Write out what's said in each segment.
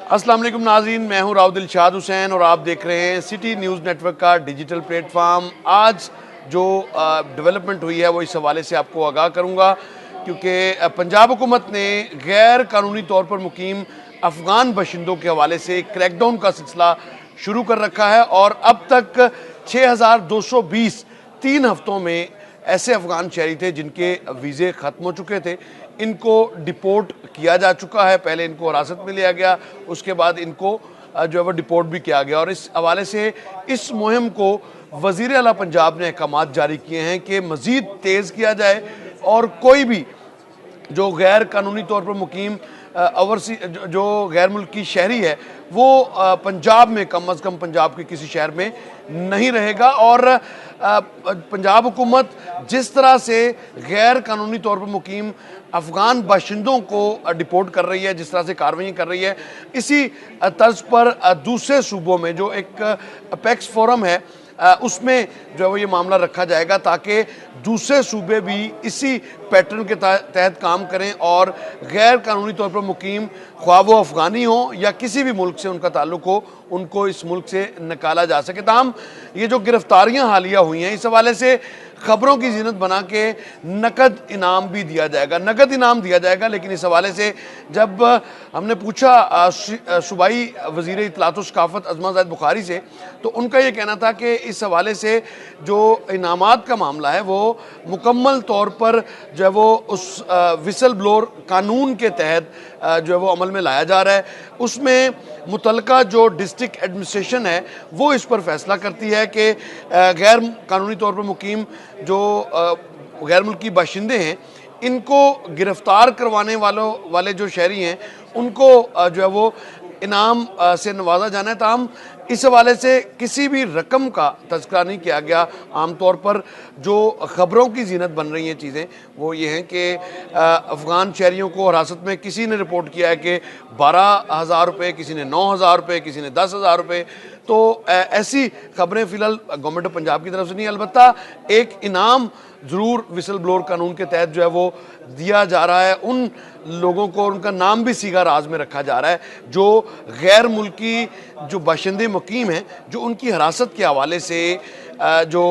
अस्सलाम वालेकुम नाज़रीन, मैं हूं राव दिलशाद हुसैन और आप देख रहे हैं सिटी न्यूज़ नेटवर्क का डिजिटल प्लेटफॉर्म। आज जो डेवलपमेंट हुई है वो इस हवाले से आपको आगाह करूंगा, क्योंकि पंजाब हुकूमत ने गैर कानूनी तौर पर मुकीम अफ़गान बशिंदों के हवाले से क्रैकडाउन का सिलसिला शुरू कर रखा है और अब तक 6220 3 हफ्तों में ऐसे अफ़गान शहरी थे जिनके वीज़े ख़त्म हो चुके थे, इनको डिपोर्ट किया जा चुका है। पहले इनको हिरासत में लिया गया, उसके बाद इनको जो है वो डिपोर्ट भी किया गया और इस हवाले से इस मुहिम को वज़ीर आला पंजाब ने अहकामात जारी किए हैं कि मज़ीद तेज़ किया जाए और कोई भी जो गैर कानूनी तौर पर मुकीम ओवरसी जो गैर मुल्की शहरी है वो पंजाब में कम अज़ कम पंजाब के किसी शहर में नहीं रहेगा। और पंजाब हुकूमत जिस तरह से गैर कानूनी तौर पर मुकीम अफ़गान बाशिंदों को डिपोर्ट कर रही है, जिस तरह से कार्रवाई कर रही है, इसी तर्ज पर दूसरे सूबों में जो एक अपेक्स फोरम है उसमें जो है वो ये मामला रखा जाएगा ताकि दूसरे सूबे भी इसी पैटर्न के तहत काम करें और गैर कानूनी तौर पर मुकीम ख्वाह वो अफ़गानी हो या किसी भी मुल्क से उनका ताल्लुक़ हो, उनको इस मुल्क से निकाला जा सके। ताहम ये जो गिरफ्तारियां हालिया हुई हैं, इस हवाले से खबरों की जीनत बना के नकद इनाम भी दिया जाएगा, नकद इनाम दिया जाएगा। लेकिन इस हवाले से जब हमने पूछा सूबाई वज़ीर इत्तलात व सकाफ़त अज़मा ज़ाहिद बुखारी से, तो उनका ये कहना था कि इस हवाले से जो इनामात का मामला है वो मुकम्मल तौर पर जो है वो उस विसल ब्लोअर कानून के तहत जो है वो अमल में लाया जा रहा है। उसमें मुतलका जो डिस्ट्रिक्ट एडमिनिस्ट्रेशन है वो इस पर फैसला करती है कि गैर कानूनी तौर पर मुकीम जो गैर मुल्की बाशिंदे हैं इनको गिरफ़्तार करवाने वाले जो शहरी हैं उनको जो है वो इनाम से नवाजा जाना है। ताहम इस हवाले से किसी भी रकम का तज़किरा नहीं किया गया। आमतौर पर जो ख़बरों की जीनत बन रही हैं चीज़ें वो ये हैं कि अफ़गान शहरियों को हिरासत में किसी ने रिपोर्ट किया है कि 12,000 रुपये, किसी ने 9,000 रुपये, किसी ने 10,000 रुपये। तो ऐसी ख़बरें फ़िलहाल गवर्नमेंट ऑफ पंजाब की तरफ से नहीं, अलबत्ता एक इनाम ज़रूर विसल ब्लोअर कानून के तहत जो है वो दिया जा रहा है उन लोगों को, उनका नाम भी सीगा राज में रखा जा रहा है जो गैर मुल्की जो बाशिंदे मुकीम हैं, जो उनकी हिरासत के हवाले से जो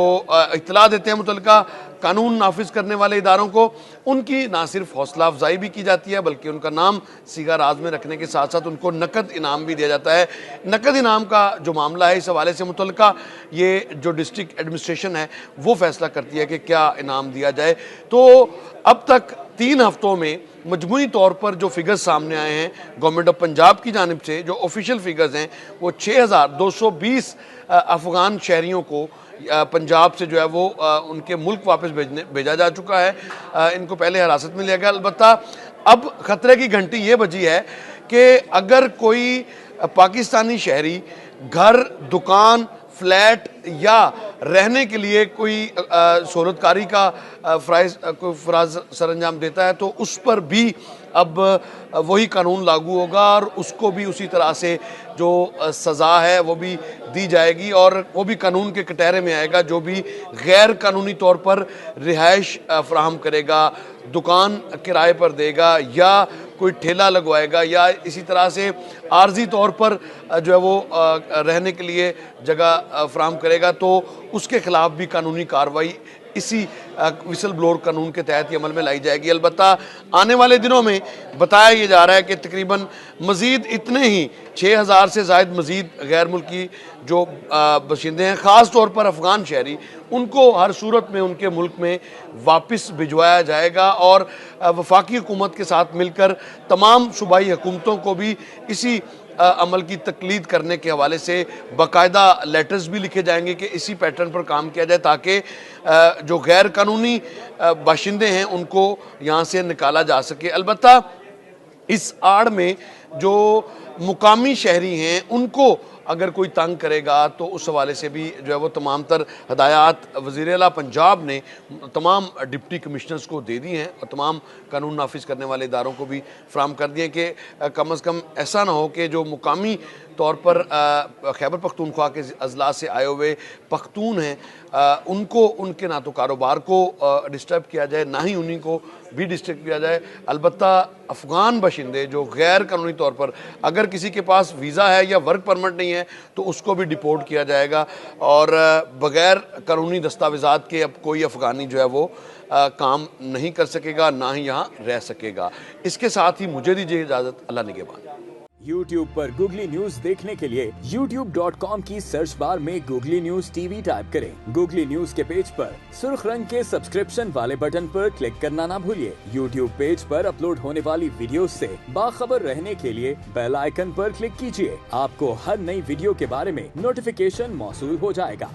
इत्तला देते हैं मुतल्लिका कानून नाफिज करने वाले इदारों को, उनकी ना सिर्फ हौसला अफजाई भी की जाती है बल्कि उनका नाम सीगा राज में रखने के साथ साथ उनको नकद इनाम भी दिया जाता है। नकद इनाम का जो मामला है इस हवाले से मुतल्लिका ये जो डिस्ट्रिक्ट एडमिनिस्ट्रेशन है वो फैसला करती है कि क्या इनाम दिया जाए। तो अब तक 3 हफ्तों में मजमूई तौर पर जो फिगर्स सामने आए हैं गवर्नमेंट ऑफ पंजाब की जानिब से, जो ऑफिशियल फिगर्स हैं वो 6220 अफ़गान शहरियों को पंजाब से जो है वो उनके मुल्क वापस भेजा जा चुका है। इनको पहले हिरासत में लिया गया, अलबत्ता अब ख़तरे की घंटी ये बजी है कि अगर कोई पाकिस्तानी शहरी घर, दुकान, फ्लैट या रहने के लिए कोई सहूलतकारी का फ़राज़ सरंजाम देता है तो उस पर भी अब वही कानून लागू होगा और उसको भी उसी तरह से जो सज़ा है वो भी दी जाएगी और वो भी कानून के कटहरे में आएगा। जो भी गैर कानूनी तौर पर रिहाइश फराहम करेगा, दुकान किराए पर देगा या कोई ठेला लगवाएगा या इसी तरह से आर्जी तौर पर जो है वो रहने के लिए जगह फराहम करेगा, तो उसके ख़िलाफ़ भी कानूनी कार्रवाई इसी विसल ब्लोअर कानून के तहत ही अमल में लाई जाएगी। अलबत्ता आने वाले दिनों में बताया ये जा रहा है कि तकरीबन मज़ीद इतने ही 6000 से ज़ायद मज़ीद गैर मुल्की जो बशिंदे हैं, ख़ास तौर पर अफ़गान शहरी, उनको हर सूरत में उनके मुल्क में वापस भिजवाया जाएगा और वफाकी हुकूमत के साथ मिलकर तमाम सूबाई हुकूमतों को भी इसी अमल की तकलीद करने के हवाले से बाकायदा लेटर्स भी लिखे जाएंगे कि इसी पैटर्न पर काम किया जाए ताकि जो गैर कानूनी बाशिंदे हैं उनको यहाँ से निकाला जा सके। अलबत्ता इस आड़ में जो मुकामी शहरी हैं उनको अगर कोई तंग करेगा तो उस हवाले से भी जो है वो तमाम तर हदायत वज़ीर आला पंजाब ने तमाम डिप्टी कमिश्नर्स को दे दी हैं और तमाम कानून नाफिज करने वाले इदारों को भी फ्राहम कर दिए कि कम अज़ कम ऐसा ना हो कि जो मुकामी तौर पर खैबर पख्तूनख्वा के अजला से आए हुए पख्तून हैं, उनको उनके ना तो कारोबार को डिस्टर्ब किया जाए, ना ही उन्हीं को भी डिस्टर्ब किया जाए। अलबत्ता अफ़गान बशिंदे जो गैर कानूनी तौर पर, अगर किसी के पास वीज़ा है या वर्क परमिट नहीं है तो उसको भी डिपोर्ट किया जाएगा और बग़ैर कानूनी दस्तावेज़ात के अब कोई अफ़गानी जो है वो काम नहीं कर सकेगा, ना ही यहाँ रह सकेगा। इसके साथ ही मुझे दीजिए इजाज़त। अल्लाह निगहबान। YouTube पर गूगली न्यूज देखने के लिए youtube.com की सर्च बार में गूगली न्यूज टीवी टाइप करें। गूगली न्यूज के पेज पर सुर्ख रंग के सब्सक्रिप्शन वाले बटन पर क्लिक करना ना भूलिए। YouTube पेज पर अपलोड होने वाली वीडियो से बाखबर रहने के लिए बेल आइकन पर क्लिक कीजिए। आपको हर नई वीडियो के बारे में नोटिफिकेशन मौसूल हो जाएगा।